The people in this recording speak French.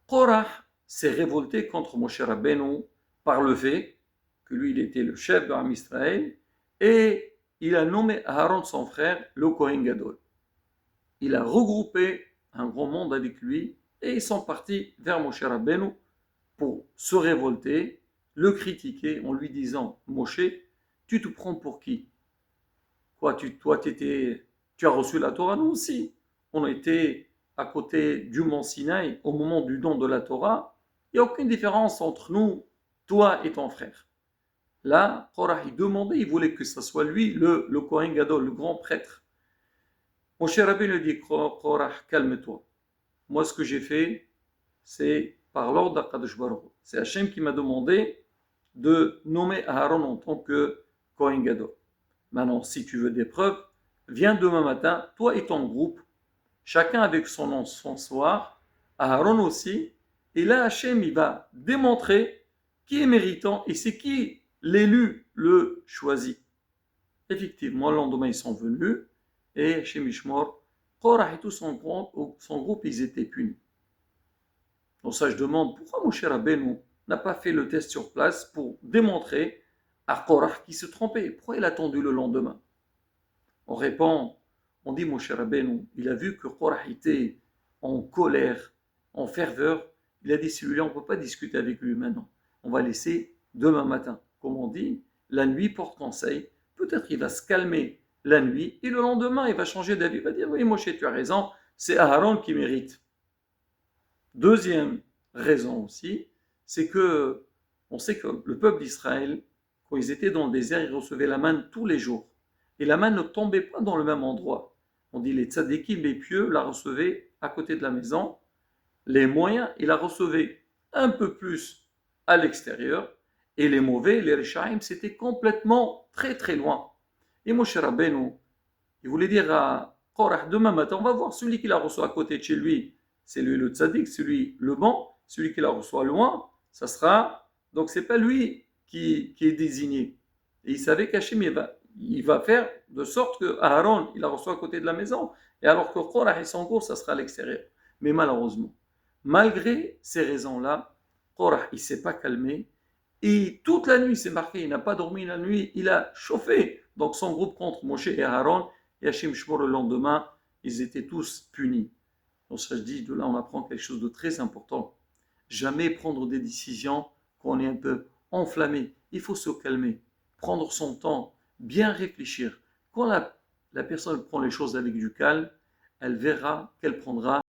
Korah s'est révolté contre Moshe Rabbeinu par le fait que lui, il était le chef de l'Am Israël et il a nommé Aaron, son frère, le Kohen Gadol. Il a regroupé un grand monde avec lui et ils sont partis vers Moshe Rabbeinu pour se révolter, le critiquer en lui disant « Moshe, tu te prends pour qui? Quoi, toi, tu as reçu la Torah, nous aussi. On était à côté du mont Sinaï au moment du don de la Torah. Il n'y a aucune différence entre nous, toi et ton frère. » Là, Korah, il demandait, il voulait que ce soit lui, le Kohen Gadol, le grand prêtre. Moshe Rabbeinu lui dit, Korah, calme-toi. Moi, ce que j'ai fait, c'est par l'ordre d'Akadosh Baruch Hu. C'est Hachem qui m'a demandé de nommer Aaron en tant que Kohen Gadol. Maintenant, si tu veux des preuves, viens demain matin, toi et ton groupe, chacun avec son nom, son soir, Aaron aussi, et là Hachem, il va démontrer qui est méritant et c'est qui l'élu le choisi. Effectivement, le lendemain, ils sont venus, et Hachem Ishmor, Korah et tout son groupe, ils étaient punis. Donc ça, je demande, pourquoi Moshe Rabbeinu n'a pas fait le test sur place pour démontrer à Korah qu'il se trompait? Pourquoi il a attendu le lendemain? On répond, on dit Moshe Rabbeinu, il a vu que Korah était en colère, en ferveur. Il a dit, celui-là, on ne peut pas discuter avec lui maintenant. On va laisser demain matin. Comme on dit, la nuit porte conseil. Peut-être qu'il va se calmer la nuit et le lendemain, il va changer d'avis. Il va dire, oui, Moshe, tu as raison, c'est Aaron qui mérite. Deuxième raison aussi, c'est que on sait que le peuple d'Israël, quand ils étaient dans le désert, ils recevaient la manne tous les jours. Et la manne ne tombait pas dans le même endroit. On dit les tzadikim, les pieux, la recevaient à côté de la maison. Les moyens, ils la recevaient un peu plus à l'extérieur. Et les mauvais, les rishaïm, c'était complètement très très loin. Et Moshe Rabbeinu, il voulait dire à Korah, demain matin, on va voir celui qui la reçoit à côté de chez lui, c'est lui le tzaddik, celui le bon, celui qui la reçoit loin, ça sera, donc c'est pas lui qui est désigné. Et il savait qu'Hachem, il va faire de sorte que Aaron, il la reçoit à côté de la maison, et alors que Korah et son cours, ça sera à l'extérieur. Mais malheureusement, malgré ces raisons-là, Korah, il ne s'est pas calmé, et toute la nuit, c'est marqué, il n'a pas dormi la nuit, il a chauffé donc son groupe contre Moshe et Aaron, et Hachem Shmor le lendemain, ils étaient tous punis. Donc ça, je dis, de là, on apprend quelque chose de très important. Jamais prendre des décisions quand on est un peu enflammé. Il faut se calmer, prendre son temps, bien réfléchir. Quand la personne prend les choses avec du calme, elle verra qu'elle prendra